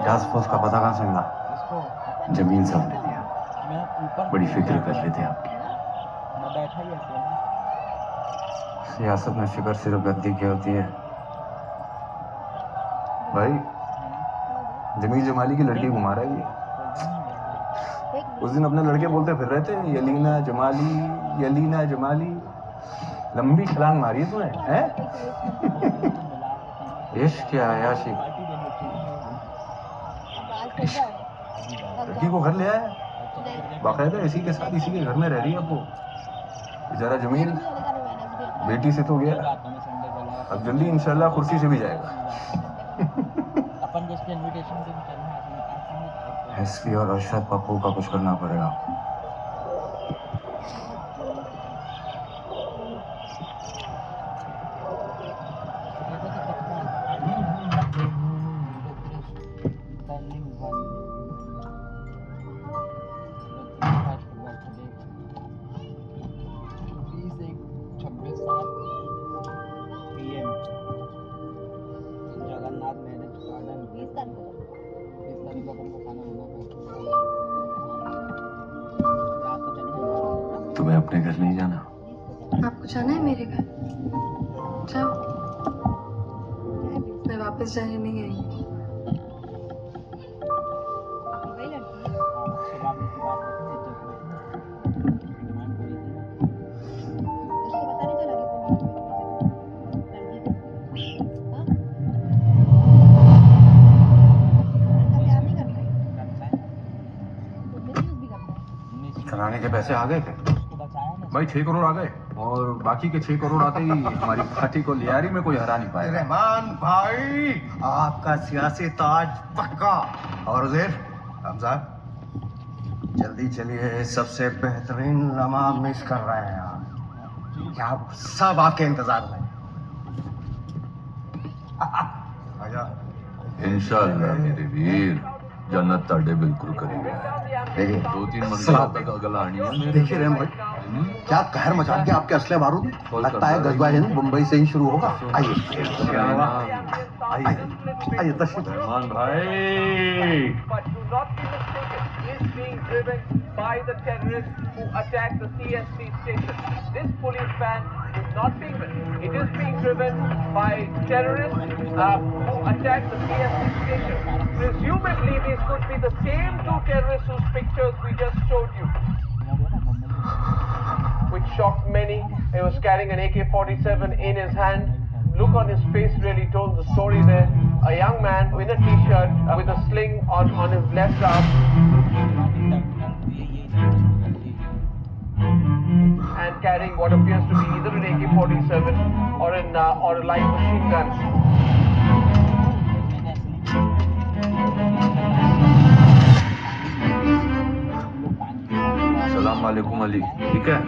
Task force का पता कहाँ से मिला? इसको जमीन सब ने दिया। मैं ऊपर बड़ी फिक्र कर रहे थे आपकी। मैं बैठा ही ऐसे ना। सियासत में फिक्र सिर्फ गद्दी की होती है भाई। जमील जमाली की लड़की घुमा रहा है ये। उस दिन अपने लड़के बोलते फिर रहे थे यलीना जमाली, यलीना जमाली। लंबी छलांग मारी है तूने, हैं? इश्क क्या है याशी? लड़की को घर ले आया, बाकायदा इसी के साथ इसी के घर में रह रही है अब वो। बेचारा जमील बेटी से तो गया, अब जल्दी इंशाल्लाह कुर्सी से भी जाएगा। अपन जिसके इनविटेशन पे चलना है एसपी और अरशद पप्पू का कुछ करना पड़ेगा। जगन्नाथ मैरिज गार्डन 20 तारीख को अपन को खाना होना रात को चलेंगे। तुम्हें अपने घर नहीं जाना? आपको जाना है मेरे घर? जाओ, मैं वापस जाने नहीं आई। कराने के पैसे आ गए थे भाई, 6 करोड़ आ गए और बाकी के 6 करोड़ आते ही हमारी पार्टी को लियारी में कोई हरा नहीं पाएगा। रहमान भाई, आपका सियासी ताज पक्का। और उज़ैर हमजा, जल्दी चलिए, सबसे बेहतरीन लम्हा मिस कर रहे हैं आप। क्या सब आपके इंतजार में। आजा। इंशाअल्लाह मेरे वीर, जन्नत ताड़े बिल्कुल करेंगे। देखिए 2-3 मंजिल तक अगला आनी है मेरे। देखिए रहम भाई, क्या कहर मचा के आपके असले बारूद। लगता है गजबा हिंद मुंबई से ही शुरू होगा। आइए आइए आइए तशरीफ। रहमान भाई, being driven by the terrorists who attacked the CST station. This police van is not being driven. It is being driven by terrorists who attacked the CST station. Presumably, these could be the same two terrorists whose pictures we just showed you. Which shocked many. He was carrying an AK-47 in his hand. Look on his face really told the story there. A young man in a t-shirt with a sling on his left arm. And carrying what appears to be either an AK-47 or a light machine gun. सलाम वालेकुम अली, ठीक है?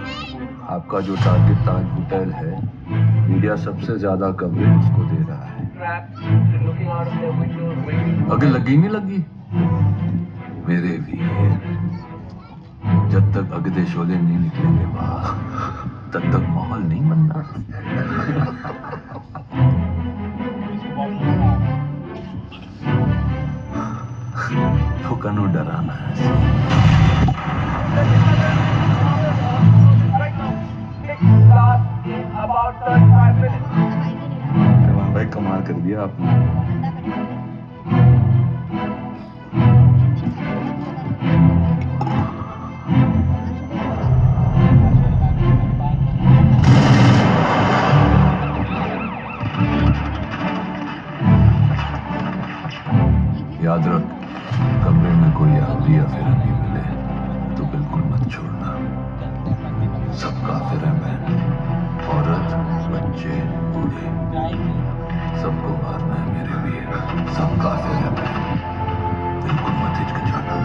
आपका जो target ताज hotel है, media सबसे ज्यादा coverage उसको दे रहा है। अगर लगी नहीं लगी मेरे भी, जब तक अगदे शोले नहीं निकलेंगे वहां, तब तक माहौल नहीं बनना। लोगों डराना है। रहमान भाई कमाल कर दिया आपने। याद रख, कमरे में कोई आंधी या फिरंगी मिले तो बिल्कुल मत छोड़ना। सब काफिर हैं बहन, औरत, बच्चे, बूढ़े, सबको मारना है मेरे लिए। सब काफिर हैं बहन, बिल्कुल मत हिचकिचाना।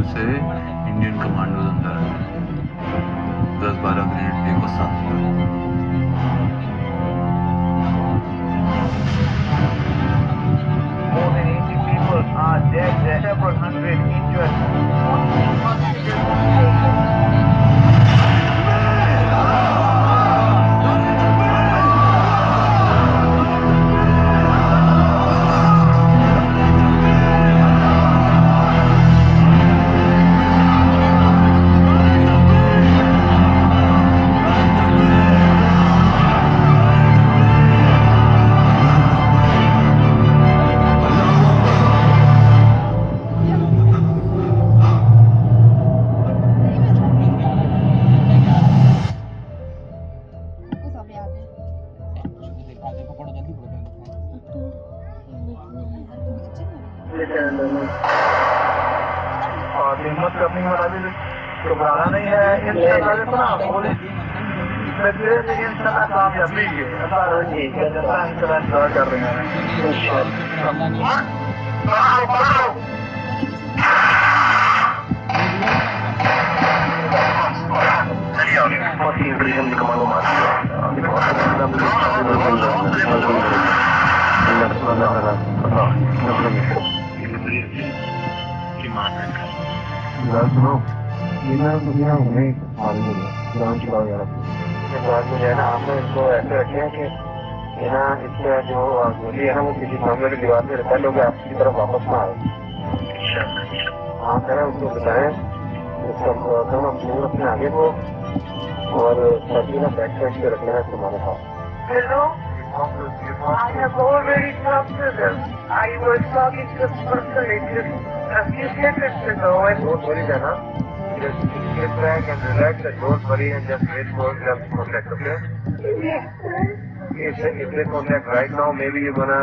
से इंडियन कमांडोज अंदर है। 10-12 ग्रेनेड फेंको साथ। हिम्मत करनी है अभी घबराना नहीं है इंशाल्लाह सुना बोले इंशाल्लाह कामयाबी है अल्लाह ठीक है जैसा इंशाल्लाह दुआ कर रहे हैं सुनो दुनिया नहीं मालूम ग्राउंड चलाओ यार बाद में जो है ना आपने इसको ऐसे रखे हैं कि ना इसका जो गोली है ना वो किसी सामने की दीवार में रखा लोग आपकी तरफ वापस ना आए हाँ सर उसको बताएं दूर अपने आगे को और सभी ना बैक साइड पे रख लेना तुम्हारे पास hello I have already talked to them. I was talking to this person just a few seconds ago and don't worry Jana. Just get back and relax and don't worry and just wait for them contact, okay? Yes, sir. If they contact right now, maybe you're gonna,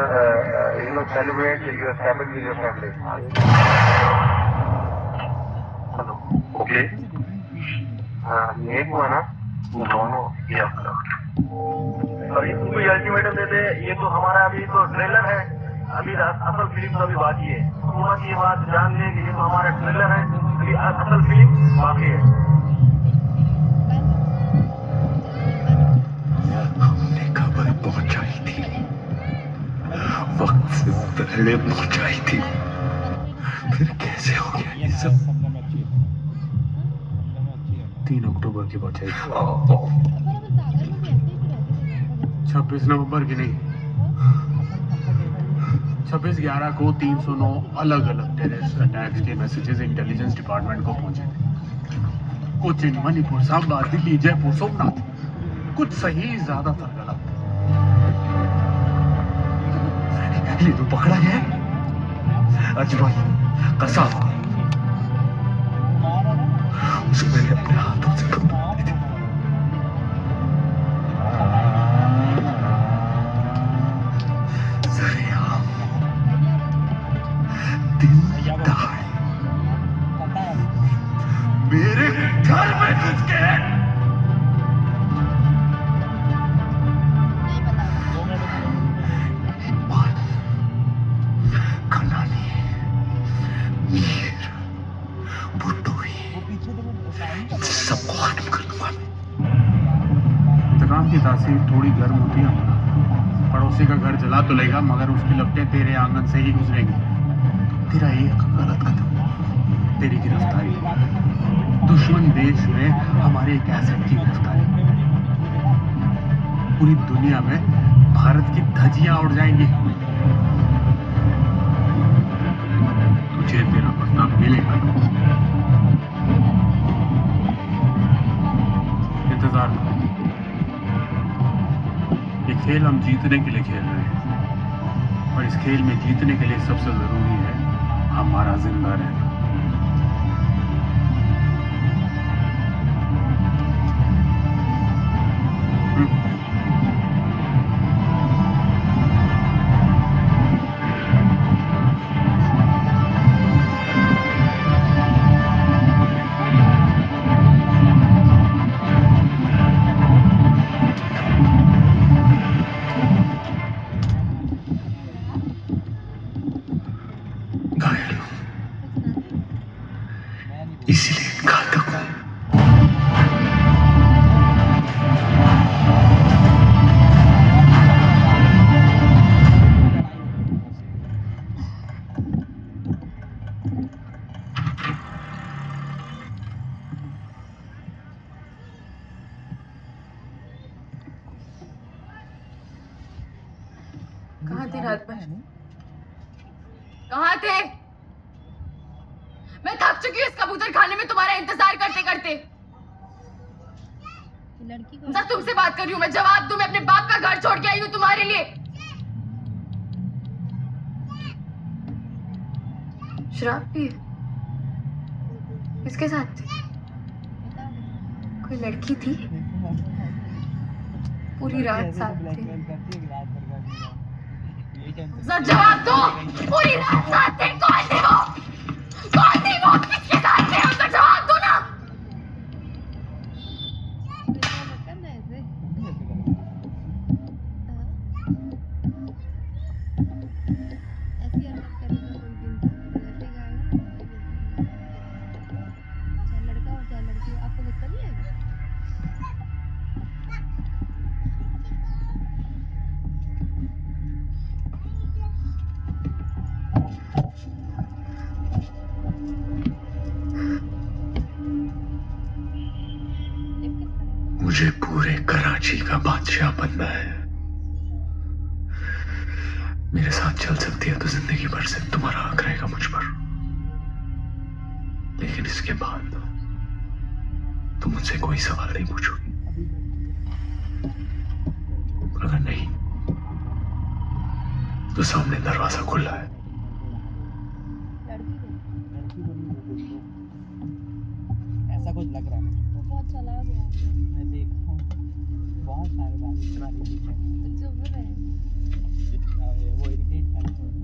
celebrate your Sabbath with your family. Hello. Okay. एक हुआ ना दोनों ये और इसको ये ultimatum दे दे ये तो हमारा अभी तो ट्रेलर है अभी असल फिल्म तो अभी बाकी है हुकूमत ये बात जान ले कि ये तो हमारा ट्रेलर है अभी असल फिल्म बाकी है हमने खबर पहुंचाई थी वक्त से पहले पहुंचाई थी फिर कैसे हो गया ये सब 3 अक्टूबर की पहुंचाई 26 नवंबर की नहीं 26/11 को 309 अलग अलग टेररिस्ट अटैक्स के मैसेजेस इंटेलिजेंस डिपार्टमेंट को पहुंचे थे कुछ इन मणिपुर सांबा दिल्ली जयपुर सोमनाथ कुछ सही ज्यादातर गलत ये तो पकड़ा गया अजमल कसाब उसे मैंने अपने हाथों से कमाई थी सरेआम दिन दहाड़े मेरे घर में घुस के सबको खत्म कर दूंगा इंतकाम की तासीर थोड़ी गर्म होती है पड़ोसी का घर जला तो लेगा मगर उसकी लपटें तेरे आंगन से ही गुजरेंगी तेरा एक गलत कदम तेरी गिरफ्तारी दुश्मन देश में हमारे एक एसेट की गिरफ्तारी पूरी दुनिया में भारत की धज्जियां उड़ जाएंगी तुझे तेरा बदला मिलेगा इंतजार करो ये खेल हम जीतने के लिए खेल रहे हैं और इस खेल में जीतने के लिए सबसे जरूरी है हमारा जिंदा रहना इसीलिए घातक हूं कहाँ थे रात भर कहाँ थे मैं थक चुकी हूँ इस कबूतर खाने में तुम्हारा इंतजार करते करते लड़की को सर तुमसे बात कर रही हूँ मैं जवाब दूं मैं अपने बाप का घर छोड़ के आई हूँ तुम्हारे लिए शराब पिए किसके साथ थी कोई लड़की थी पूरी रात साथ थे सर जवाब दो पूरी रात साथ थे कौन थी वो किसके साथ थे मुझे पूरे कराची का बादशाह बनना है। मेरे साथ चल सकती है तो जिंदगी भर से तुम्हारा हक रहेगा मुझ पर, लेकिन इसके बाद तुम मुझसे कोई सवाल नहीं पूछोगी। अगर नहीं तो सामने दरवाजा खुला है। ऐसा कुछ लग रहा है। वो बहुत चला गया मैं देखा हूँ बहुत सारे बार इस तरह के दिख रहे हैं। तो चुप रहे वो इरिटेट कर रहे हैं।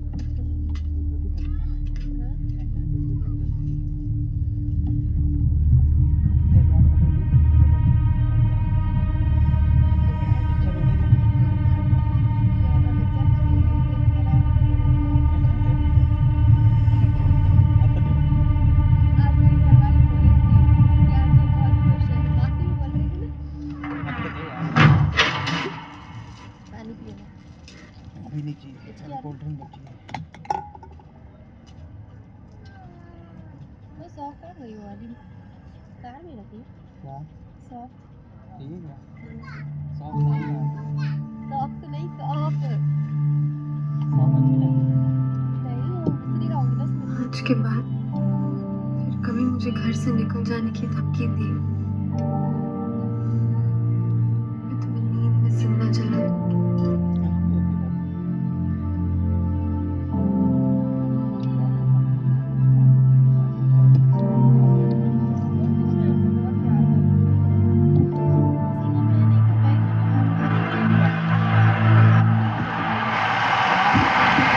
अभी नहीं चाहिए, कोल्ड ड्रिंक चाहिए। वो सॉफ्ट कर गई वो वाली कार में रखी क्या सॉफ्ट ठीक है क्या सॉफ्ट नहीं है। सॉफ्ट नहीं सॉफ्ट सॉफ्ट अच्छी लगी। नहीं वो दूसरी खाऊंगी 10 मिनट आज के बाद फिर कभी मुझे घर से निकल जाने की धमकी दी, मैं तुम्हें नींद में जिंदा जला दूंगी।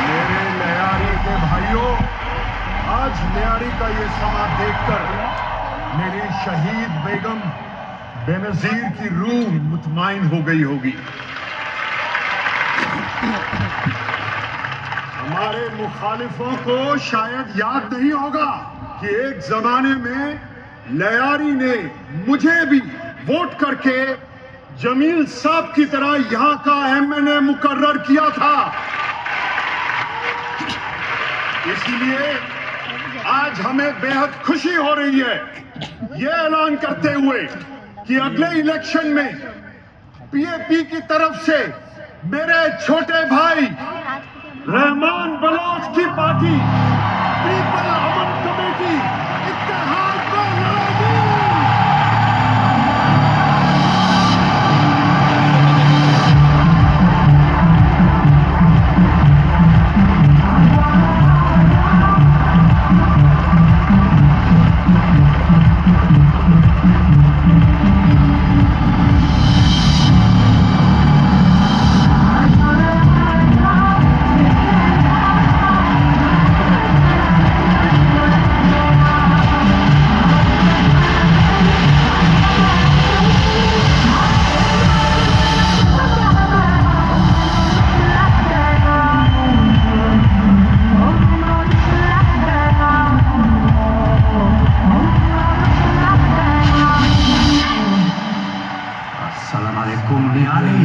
मेरे लयारी के भाइयों, आज लयारी का ये समा देखकर मेरी शहीद बेगम बेनजीर की रूह मुतमाइन हो गई होगी। हमारे मुखालिफों को शायद याद नहीं होगा कि एक जमाने में लयारी ने मुझे भी वोट करके जमील साहब की तरह यहां का एमएनए मुकर्रर किया था। इसलिए आज हमें बेहद खुशी हो रही है ये ऐलान करते हुए कि अगले इलेक्शन में पीएपी की तरफ से मेरे छोटे भाई रहमान बलोच की पार्टी पीपल अमन कमेटी इत्तेहाद में लड़ेगी। अस्सलाम वालेकुम लयारी।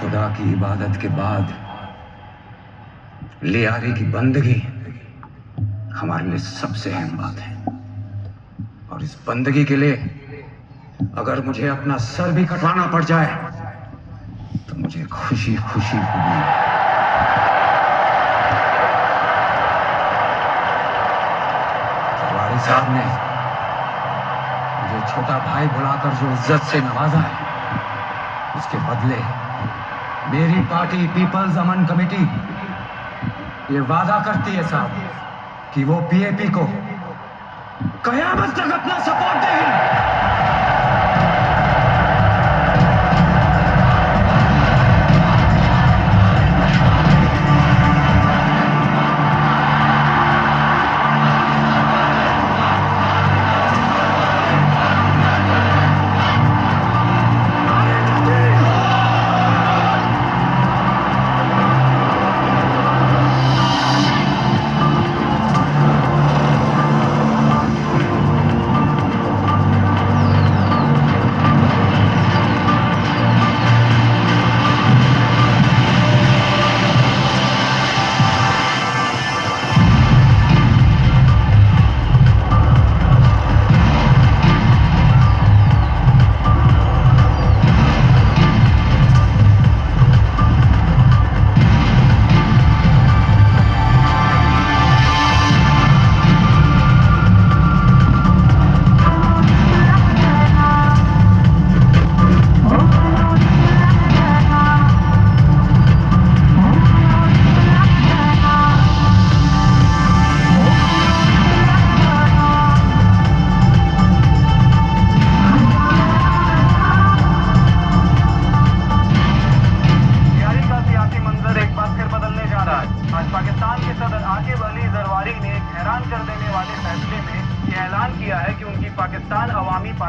खुदा की इबादत के बाद लियारी की बंदगी हमारे लिए सबसे अहम बात है, और इस बंदगी के लिए अगर मुझे अपना सर भी कटवाना पड़ जाए तो मुझे खुशी खुशी कबूल है। पटवारी साहब ने मुझे छोटा भाई बुलाकर जो इज्जत से नवाजा है, उसके बदले मेरी पार्टी पीपल्स अमन कमेटी ये वादा करती है साहब कि वो पीएपी को कयामत तक अपना सपोर्ट देगी।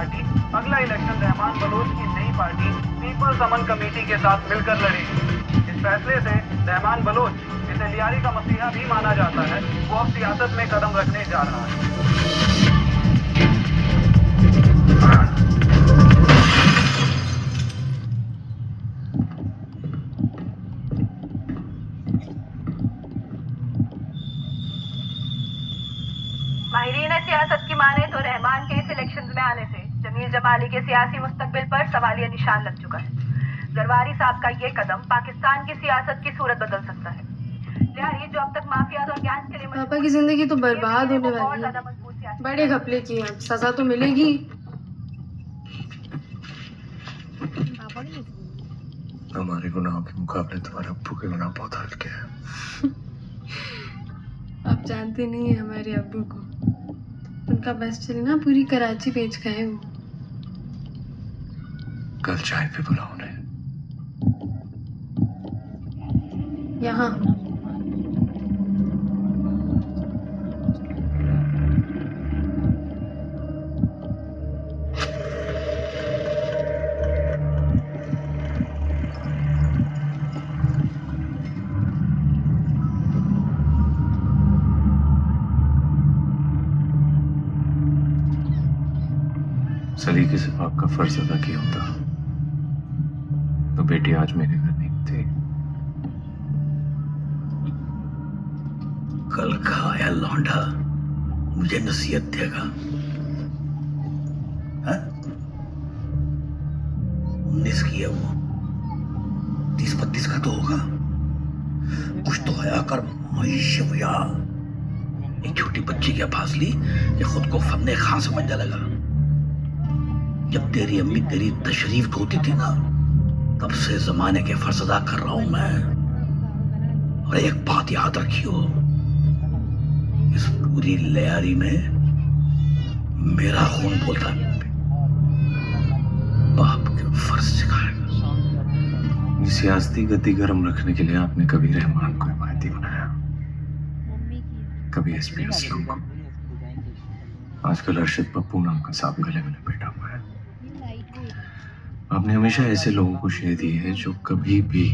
पार्टी अगला इलेक्शन रहमान बलोच की नई पार्टी पीपल्स अमन कमेटी के साथ मिलकर लड़ेगी। इस फैसले से रहमान बलोच, जिसे लियारी का मसीहा भी माना जाता है, वो अब सियासत में कदम रखने जा रहा है। माहिरीन सियासत की माने तो रहमान के इस इलेक्शंस में आने से जमील जमाली के सियासी मुस्तकबिल पर सवालिया निशान लग चुका है। जरवारी साहब का ये कदम पाकिस्तान की सियासत की सूरत बदल सकता है। लियारी जो अब तक माफियाज और गैंग्स के लिए पापा की जिंदगी तो बर्बाद होने वाली है। बड़े घपले की है, सजा तो मिलेगी। पापा ने हमारे गुनाहों के मुकाबले तुम्हारे अब्बू के गुनाह बहुत हल्के हैं। आप जानते नहीं है हमारे अब्बू को, उनका बस चले ना पूरी कराची बेच गए वो। कल चाय पे बुलाओ उन्हें। यहाँ सलीके से बाप का फर्ज अदा किया होता तो बेटी आज मेरे घर नहीं थी। कल का आया लौंडा मुझे नसीहत देगा। 19 की है वो, 30-32 का तो होगा। कुछ तो हया कर माइशविया। एक छोटी बच्ची क्या फासली ये खुद को फन्ने खां समझने लगा। जब तेरी अम्मी तेरी तशरीफ धोती थी ना, तब से जमाने के फर्ज अदा कर रहा हूं मैं। और एक बात याद रखियो, इस पूरी लियारी में मेरा खून बोलता है। बाप के फर्ज सिखाएगा। सियासती गति गर्म रखने के लिए आपने कभी रहमान को हिमायती बनाया, कभी एसपी असलम को। आजकल अरशद पप्पू नाम का सांप गले में लपेटा हुआ है। आपने हमेशा ऐसे लोगों को शे दी है जो कभी भी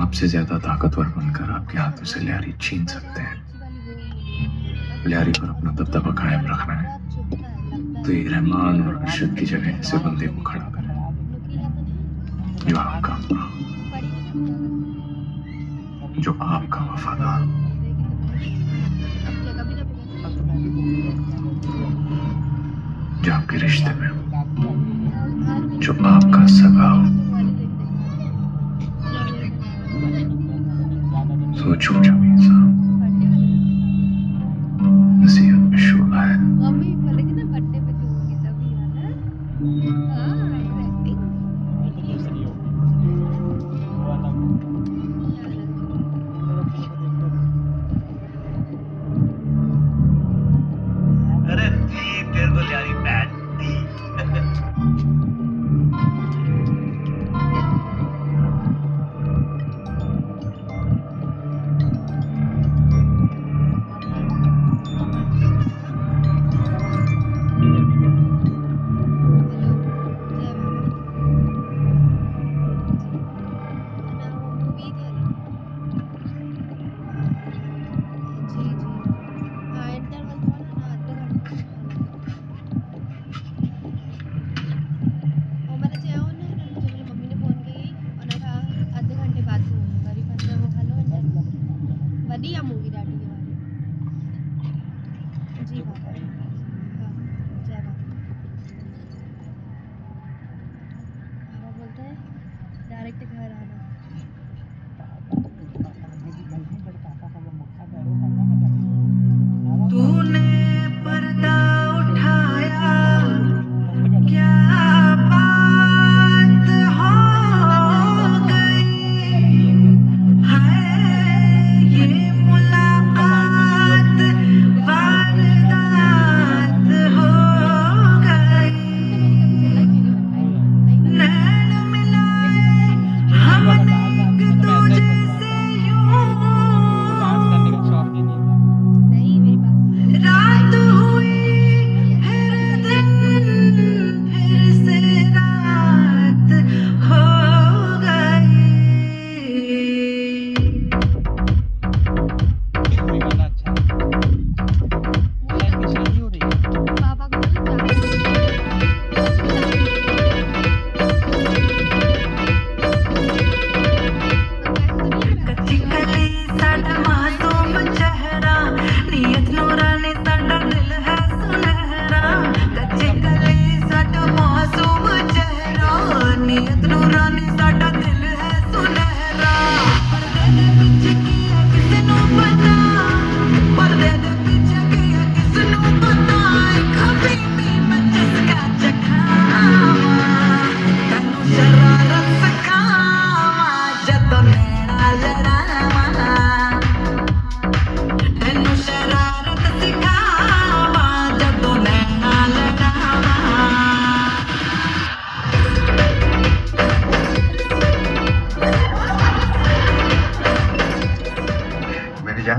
आपसे ज्यादा ताकतवर बनकर आपके हाथों से लियारी छीन सकते हैं। लियारी पर अपना दबदबा कायम रखना है तो ये रहमान और अरशद की जगह ऐसे बंदे को खड़ा करें जो आपका वफादार, जो आपके रिश्ते में, जो आपका सगा हो। सोचो जमीन साहब, नसीहत में शोला है। मम्मी बोलेगी ना बर्थडे पे तू होगी तभी है ना। हाँ एक्टिंग अरे तेरे को लियारी बैठ दी।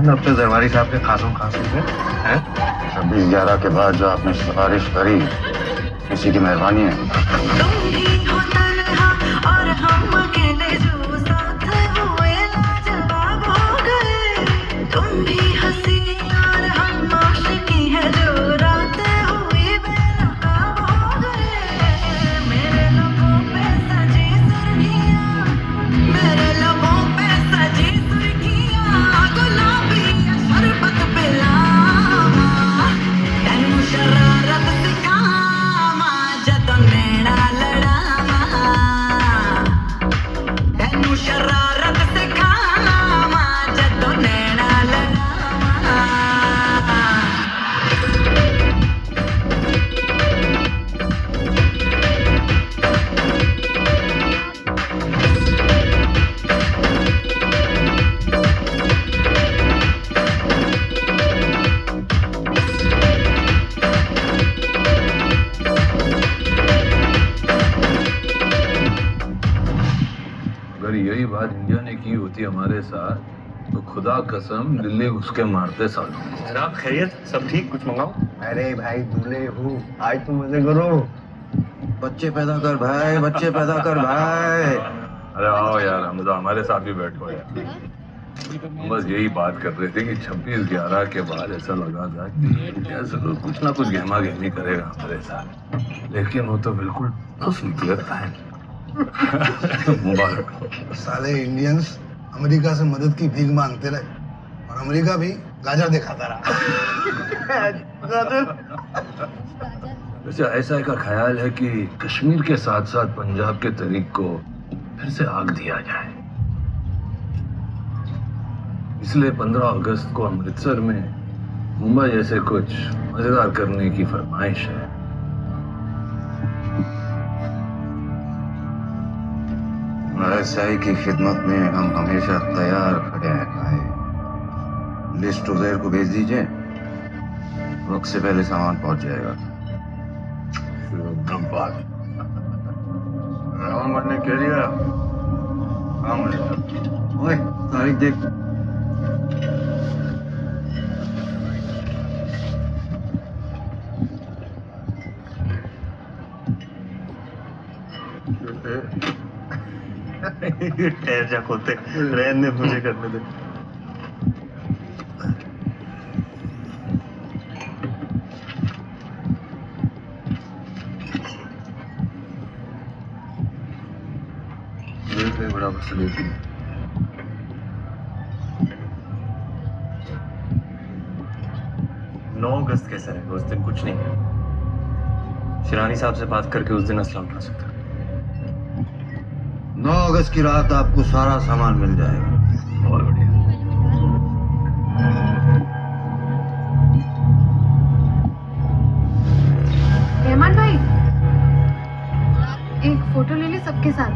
अब तो दरबारी साहब के खासों खास हैं 26/11 के बाद जो आपने सिफारिश करी किसी की मेहरबानी है। और हम अकेले जो साथ हुए लाजवाब हो गए। तुम भी हंसी और हम आशिकी है जो रात हुई बेनकाब हो गए। मेरे लबों पे सजी सुर्खियां, मेरे लबों पे सजी सुर्खियां, गुलाबी शरबत पिलावा, तेनू शरारत सिखावा, जदों नैना लड़ावा, तेनू शरारत सिखावा, जदों नैना लड़ावा। अगर यही बात इंडिया ने की होती हमारे साथ तो खुदा कसम दिल्ली घुस के मारते सालों को। जनाब खैरियत, सब ठीक? कुछ मंगाओ? अरे भाई दूल्हे हो, आज तो मजे करो। बच्चे पैदा कर भाई, बच्चे पैदा कर भाई। अरे आओ यार हमजा, हमारे साथ भी बैठो यार। हम बस यही बात कर रहे थे कि 26/11 के बाद ऐसा लगा था कि इंडिया जरूर कुछ ना कुछ गहमा गहमी करेगा हमारे साथ, लेकिन वो तो बिल्कुल ठोस निकलता है। मुबारक हो। साले इंडियंस अमेरिका से मदद की भीख मांगते रहे और अमेरिका भी गाजर दिखाता रहा। वैसे ऐसा का ख्याल है कि कश्मीर के साथ साथ पंजाब के तरीक को फिर से आग दिया जाए। इसलिए 15 अगस्त को अमृतसर में मुंबई जैसे कुछ मजेदार करने की फरमाइश है। आईएसआई की खिदमत में हम हमेशा तैयार खड़े हैं भाई। लिस्ट उजैर को भेज दीजिए, वक्त से पहले सामान पहुंच जाएगा। रावण ने कह दिया काम रहेगा। ओए तारीख देख। ठहर जा खोते, रहने दे, मुझे करने दे। बड़ा मसले थी। 9 अगस्त कैसा है? उस दिन कुछ नहीं है। शिरानी साहब से बात करके उस दिन असला उठा सकता। 9 अगस्त की रात आपको सारा सामान मिल जाएगा। बहुत बढ़िया। रहमान भाई, एक फोटो ले ले सबके साथ।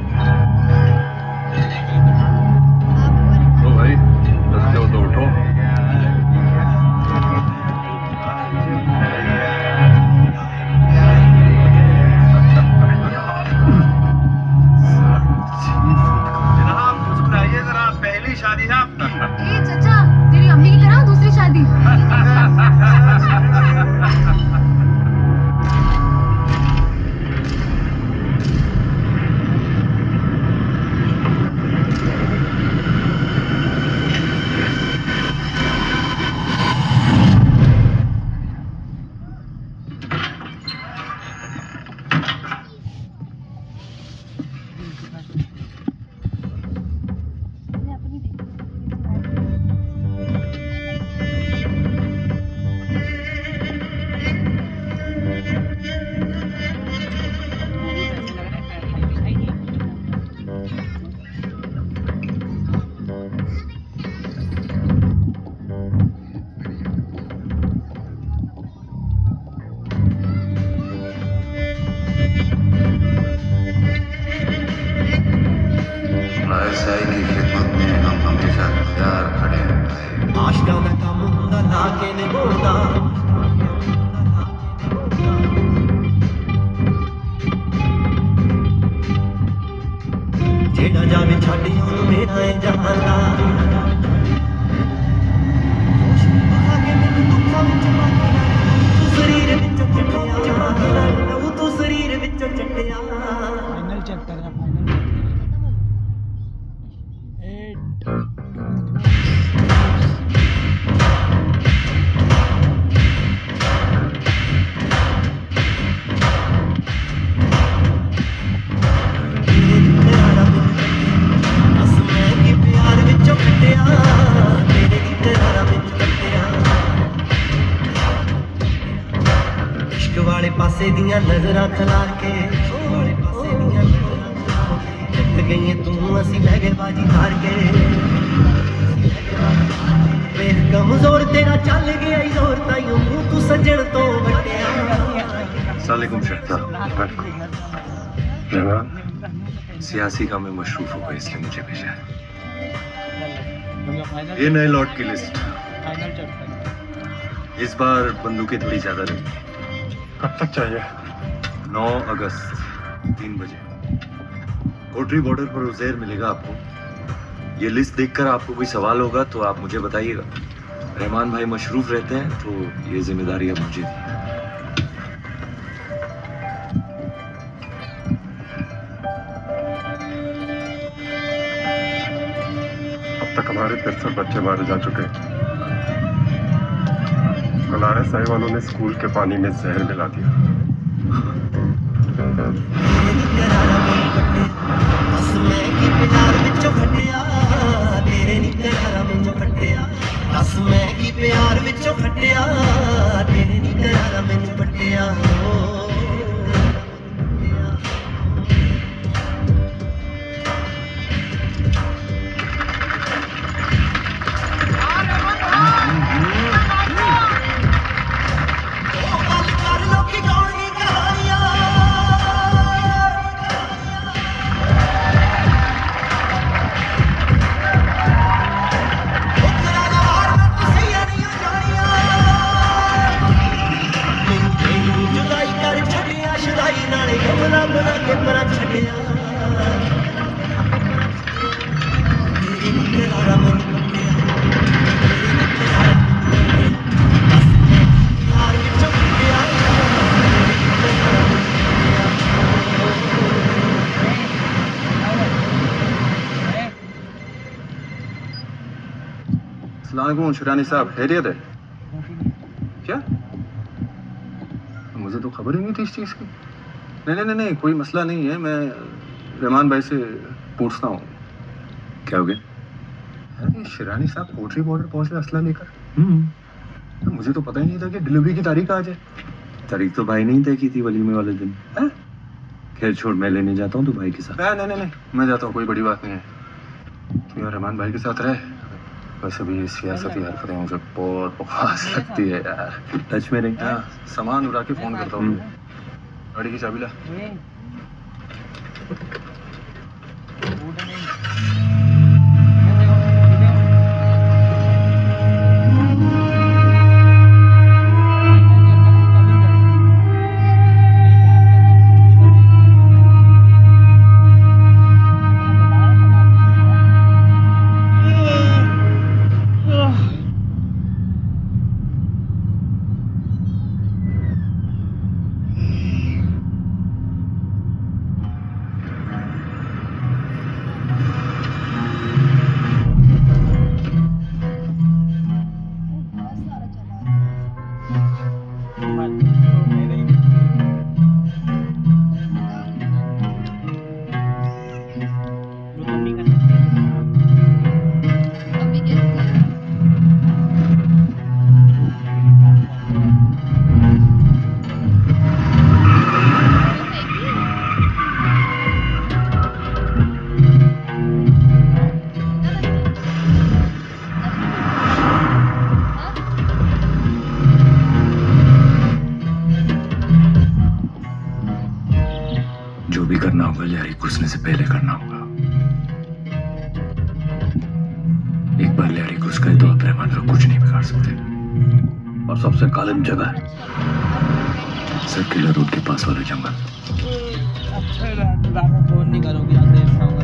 तो भाई बस जाओ तो उठो। पहली शादी है आपकी। ए चाचा, तेरी अम्मी की कराऊं दूसरी शादी? आईएसआई की खिदमत में हम हमेशा तैयार खड़े हैं। आशका दा कम हुंदा ना के निभौंदा, जेड़ा जावे छड्डी ओनू मेरा ए जहां दा। शरीर विचों चट्टिया तू शरीर विचों चट्टिया फाइनल चेक कर रहा फाइनल पासे दियां नजरां खलार के जित गई तू असी लै गए बाजी हार के वेख कमजोर तेरा चल गया जोर ताइयों तू सजण तो वटिया अस्सलामुअलैकुम शहजाद। रहमान सियासी काम में मशरूफ हो गए इसलिए मुझे भेजा है। ये नए लॉट की लिस्ट। फाइनल चेक कर इस बार बंदूकें थोड़ी ज्यादा रही। कब तक चाहिए? 9 अगस्त 3 बजे कोटरी बॉर्डर पर उज़ैर मिलेगा आपको। ये लिस्ट देखकर आपको कोई सवाल होगा तो आप मुझे बताइएगा। रहमान भाई मशरूफ रहते हैं तो ये जिम्मेदारी अब मुझे दी। अब तक हमारे 63 बच्चे मारे जा चुके हैं। कल RSI वालों ने स्कूल के पानी में जहर मिला दिया। प्यार विचों खटिया तेरे नी करारा मैनू पटिया अस्सलामुअलैकुम शुरानी साहब, खैरियत है क्या? मुझे तो खबर ही नहीं थी इस चीज़ की। नहीं, कोई मसला नहीं है। मैं रहमान भाई से पूछता हूँ। क्या हो गया? अरे शिरानी साहब कोटरी बॉर्डर पहुंचे असला लेकर। तो मुझे तो पता ही नहीं था कि डिलीवरी की तारीख आज है। तारीख तो भाई नहीं तय की थी वलीमे वाले दिन। खैर छोड़, मैं लेने जाता हूँ तो भाई के साथ। नहीं, मैं जाता हूँ, कोई बड़ी बात नहीं है। तो यार रहमान भाई के साथ रहे। वैसे भी सियासती हरकतें मुझे बहुत बकवास लगती है यार। टच में रही। सामान उड़ा के फोन करता हूँ। गाड़ी की चाबी ला। करना होगा लहरी घुसने से पहले करना होगा। एक बार लहरी घुस गए तो आप रहमान का कुछ नहीं बिगाड़ सकते। और सबसे कालिम जगह है सर्किलर रोड के पास वाला जंगल। फोन नहीं करोगे यार, देर से होगा।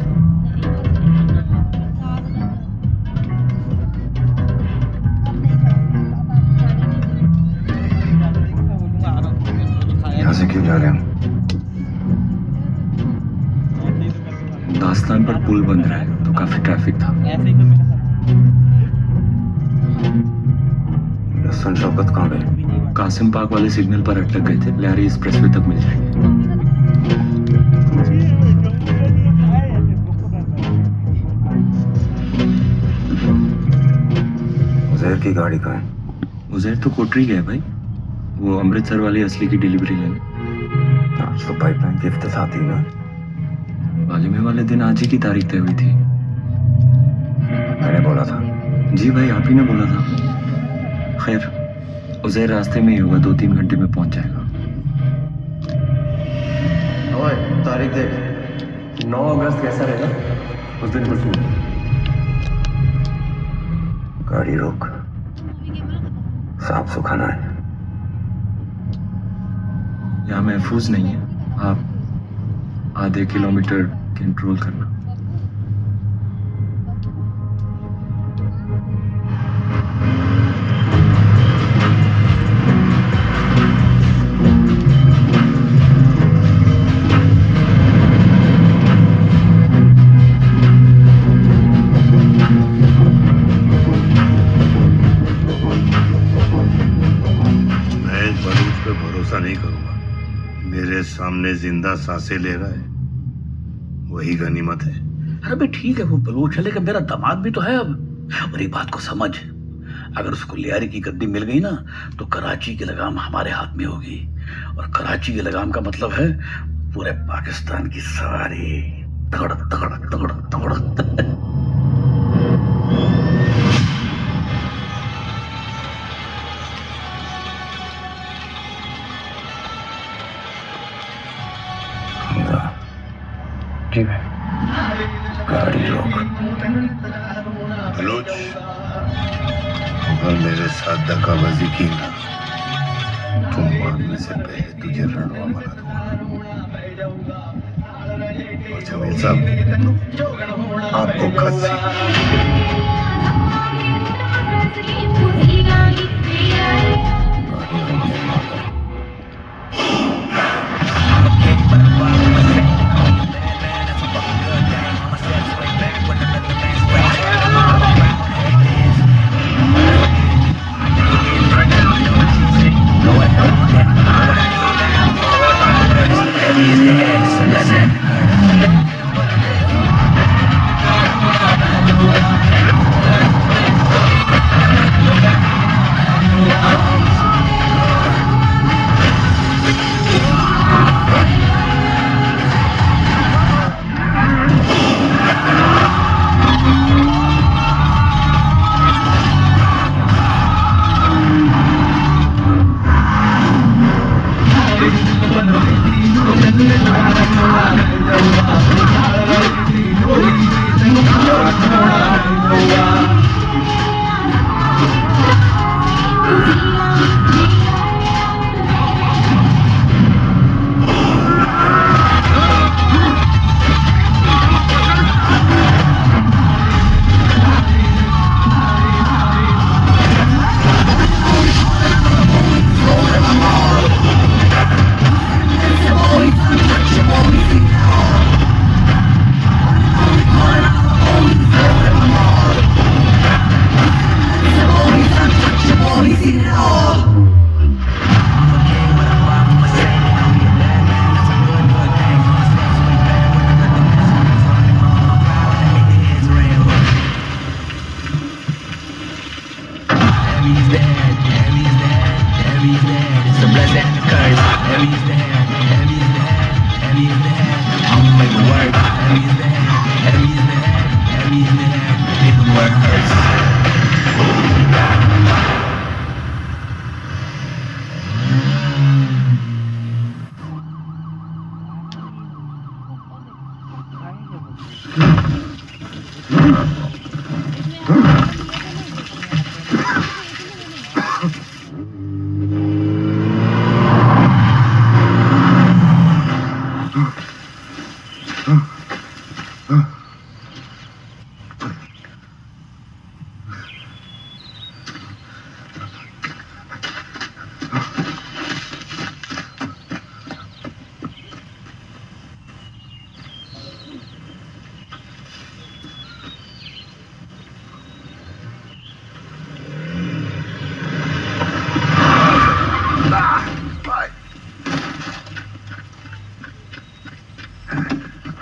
क्यों जा रहे हैं हम? दास्तान पर पुल बन रहा है तो काफी ट्रैफिक था। ऐसे ही तो मेरा हसन शौकत कहाँ गए? कासिम पार्क वाले सिग्नल पर अटक गए थे। लहरी एक्सप्रेसवे तक मिल जाएंगे। उजैर की गाड़ी कहाँ है? उजैर तो कोटरी गया भाई, वो अमृतसर वाली असली की डिलीवरी लेने। आज तो पाइपलाइन की इफ्तिताह थी ना? वालिमे वाले दिन आज ही की तारीख तय हुई थी। मैंने बोला था। जी भाई, आप ही ने बोला था। खैर, उजैर रास्ते में ही होगा, 2-3 घंटे में पहुंच जाएगा। ओए, तारीख देख। 9 अगस्त कैसा रहेगा? उस दिन कुछ नहीं। गाड़ी रोक, साफ सुखाना है। यहाँ महफूज नहीं है, आप आधे किलोमीटर कंट्रोल करना। नहीं करूंगा। मेरे सामने जिंदा सांसें ले रहा है, वही गनीमत है। अरे भाई ठीक है, वो बलूच है, लेकिन मेरा दामाद भी तो है अब। और एक बात को समझ, अगर उसको लियारी की गद्दी मिल गई ना तो कराची की लगाम हमारे हाथ में होगी। और कराची की लगाम का मतलब है पूरे पाकिस्तान की सारी तगड़ तगड़ तगड़ तगड़। ठीक है, गाड़ी रोक। बलूच, अगर मेरे साथ दगाबाजी की ना तो मारने से पहले तुझे रणवा बना दूंगा। और जमील साहब, आपको खस्सी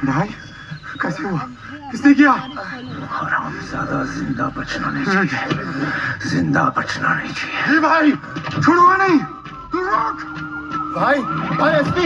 भाई कैसे हुआ? किसने किया? हरामजादा जिंदा बचना नहीं चाहिए, जिंदा बचना नहीं चाहिए। भाई छोड़ूंगा नहीं, तू रोक। भाई भाई एसपी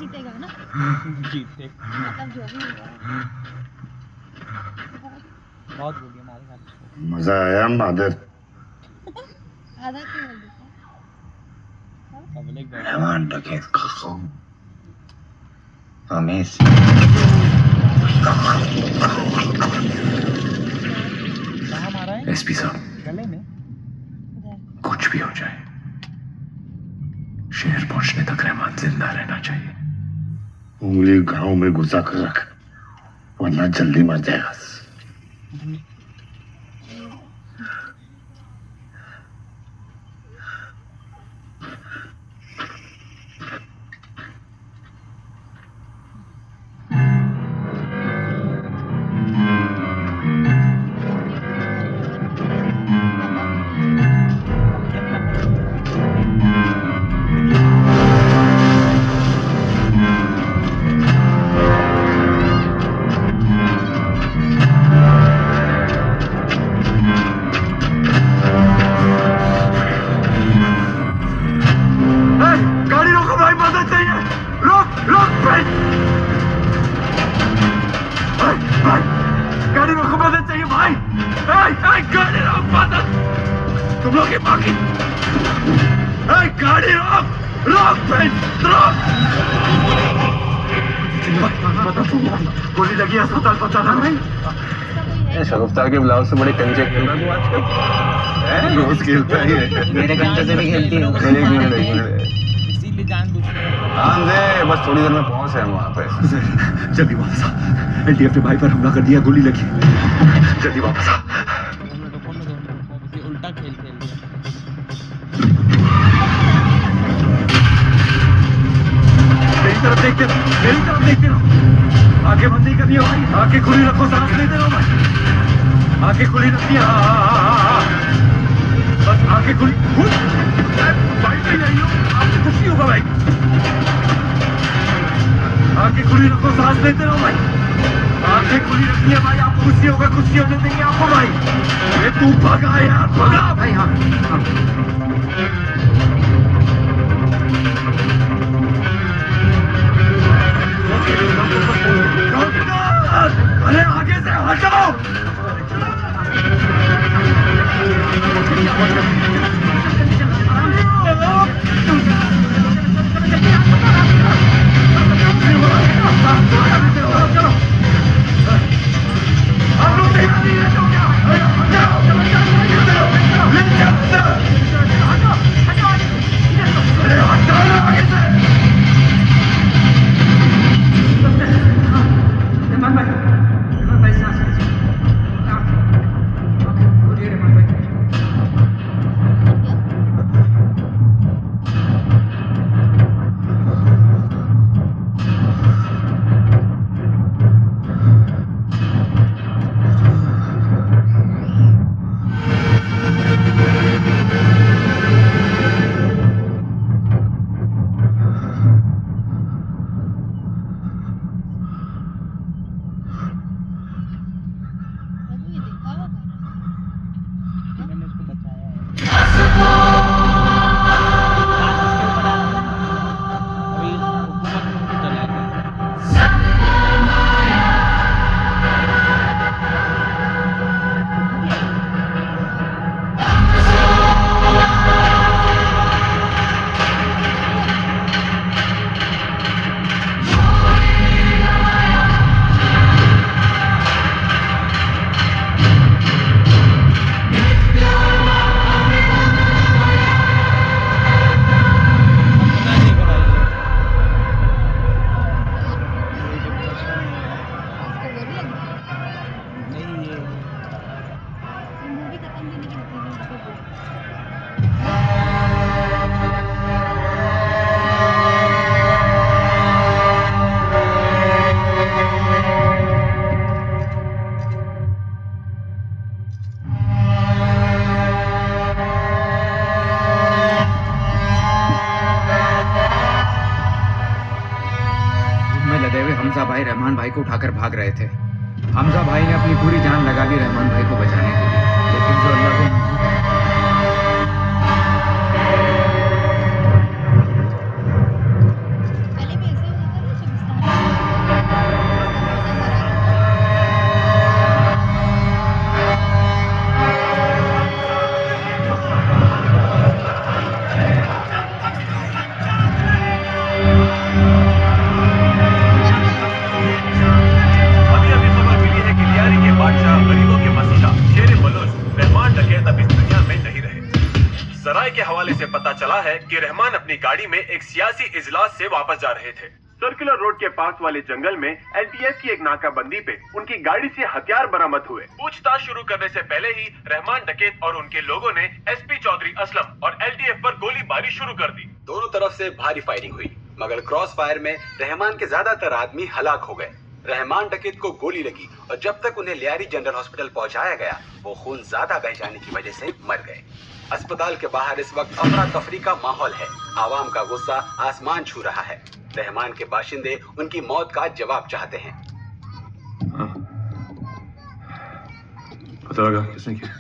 जीतेगा ना। जीते मतलब जो भी होगा। बहुत गोलियां मारी खाली। मजा आया मादर। आधा क्यों बोल देते पब्लिक रहमान बगैर कसम हमें कहाँ मारा है? एसपी साहब, गले में? कुछ भी हो जाए शहर पहुंचने तक रहमान जिंदा रहना चाहिए। उंगली घाव में घुसा कर रख, वरना जल्दी मर जाएगा। गाड़ी रोको भाई, मदद चाहिए। रोक रोक भाई, भाई गाड़ी रोको, मदद चाहिए भाई। गाड़ी रोक, मदद। तुम लोग ये बाकी गाड़ी रोक रोक भाई, रोक। गोली लगी, अस्पताल पहुंचाना भाई। शगुफ्ता के ब्लाउज से बड़े कंचे खेल रहा तू आजकल। रोज खेलता ही है। मेरे कंचे से भी खेलती है। एक मिनट इसीलिए जानबूझ के हाँ दे, बस थोड़ी देर में पहुंच है वहाँ पे। जल्दी वापस आ, एलटीएफ ने भाई पर हमला कर दिया, गोली लगी। जल्दी वापस आ। उल्टा खेल खेल दिया। मेरी तरफ देखते रहो, मेरी तरफ देखते रहो। आंखें बंद नहीं करनी है भाई, आंखें खुली रखो, सांस लेते रहो भाई। आंखें खुली रखनी है, बस आंखें खुली। भाई नहीं आई हो, आपको कुछ नहीं होगा भाई। आंखें खुली रखो, सांस लेते रहो भाई। आंखें खुली रखनी है भाई, आपको कुछ नहीं होगा, कुछ नहीं होने देंगे आपको भाई। ये तू भगा यार, भगा भाई। हाँ अरे आगे से हटाओ। हमजा भाई रहमान भाई को उठाकर भाग रहे थे। हमजा भाई ने अपनी पूरी जान लगा ली रहमान भाई को बचाने के लिए, लेकिन जो अल्लाह को पहले भी ऐसे हुआ था। एएसआई के हवाले से पता चला है कि रहमान अपनी गाड़ी में एक सियासी इजलास से वापस जा रहे थे। सर्कुलर रोड के पास वाले जंगल में एलटीएफ की एक नाकाबंदी पे उनकी गाड़ी से हथियार बरामद हुए। पूछताछ शुरू करने से पहले ही रहमान डकैत और उनके लोगों ने एसपी चौधरी असलम और एलटीएफ पर गोलीबारी शुरू कर दी। दोनों तरफ से भारी फायरिंग हुई, मगर क्रॉस फायर में रहमान के ज्यादातर आदमी हलाक हो गए। रहमान डकैत को गोली लगी और जब तक उन्हें लियारी जनरल हॉस्पिटल पहुंचाया गया, वो खून ज्यादा बह जाने की वजह से मर गए। अस्पताल के बाहर इस वक्त अफरा तफरी का माहौल है। आवाम का गुस्सा आसमान छू रहा है। रहमान के बाशिंदे उनकी मौत का जवाब चाहते हैं। पता लगा किसने किया?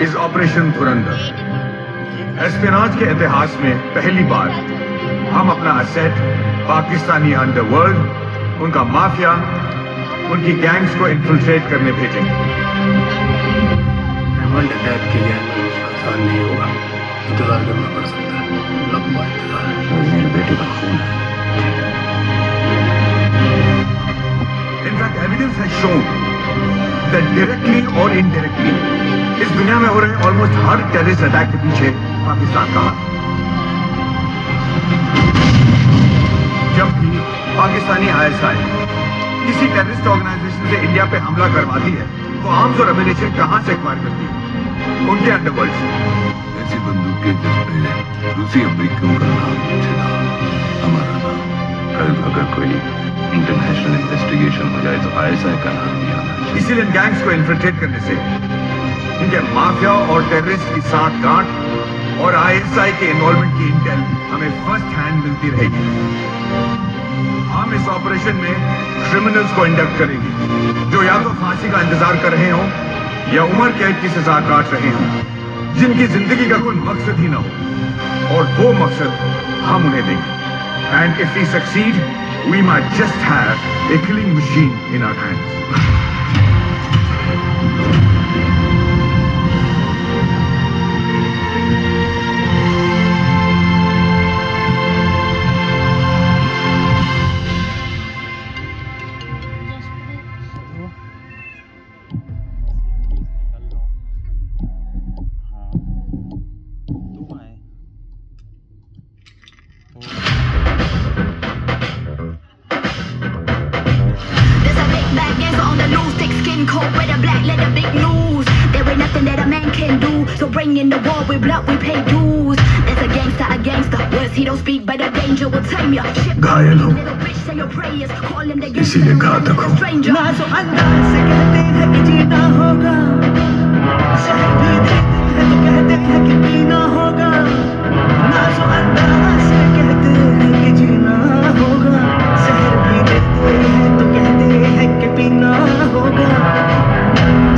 इस ऑपरेशन धुरंधर एस्पिनाज के इतिहास में पहली बार हम अपना असेट पाकिस्तानी अंडरवर्ल्ड, उनका माफिया, उनकी गैंग्स को इन्फिल्ट्रेट करने भेजेंगे। रहमान डकैत के लिए आसान नहीं होगा, इंतजार करना पड़ सकता है, लंबा इंतजार। मेरे बेटे का खून है। In fact evidence has shown that directly और इनडायरेक्टली इस दुनिया में हो रहे ऑलमोस्ट हर टेररिस्ट अटैक के पीछे पाकिस्तान का हाथ। जब भी पाकिस्तानी आईएसआई किसी टेररिस्ट ऑर्गेनाइजेशन से इंडिया पे हमला करवाती है तो आर्म्स और एमिनेशन कहां से एक्वायर करती है? उनके अंडरवर्ल्ड से। ऐसी बंदूक के जिस पे रूसी अमेरिकियों का नाम छिड़ा, हमारा नाम। कल अगर कोई इंटरनेशनल इन्वेस्टिगेशन हो जाए तो आईएसआई का नाम भी आना चाहिए। इसीलिए गैंग्स को इन्फिल्ट्रेट करने से इनके माफिया और टेररिस्ट की साठगांठ और आईएसआई के इन्वॉल्वमेंट की इंटेल हमें फर्स्ट हैंड मिलती रहेगी। हम इस ऑपरेशन में क्रिमिनल्स को इंडक्ट करेंगे जो या तो फांसी का इंतजार कर रहे हों या उम्र कैद की सजा काट रहे हों, जिनकी जिंदगी का कोई मकसद ही ना हो, और वो मकसद हम उन्हें देंगे। And if we succeed we might just have a killing machine in our hands. तुम आए with a black letter, big news. There ain't nothing that a man can do. So bring in the war with blood, we pay dues. There's a gangster. Words he don't speak, but a danger will tame ya. घायल हो Little bitch, say your prayers. Call him the इसीलिए घातक हो stranger. नाज़ो अंदाज से कहते हैं कि जीना होगा, शहर भी देते हैं तो कहते हैं कि पीना होगा। नाज़ो अंदाज से कहते हैं कि जीना होगा, शहर भी देते हैं तो कहते हैं कि पीना होगा।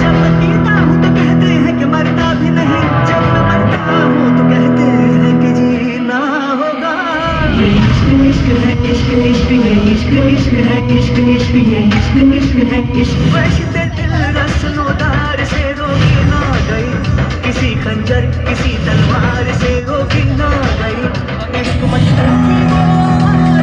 जब मैं पीता हूँ तो कहते हैं कि मरता भी नहीं, जब मैं मरता हूँ तो कहते हैं कि जीना होगा। ये इश्क है, इश्क है, इश्क है, इश्क है, इश्क है, इश्क। बजते दिल रस्नोदार से रोकी ना गई, किसी खंजर किसी तलवार से रोकी ना गई। इश्क मचता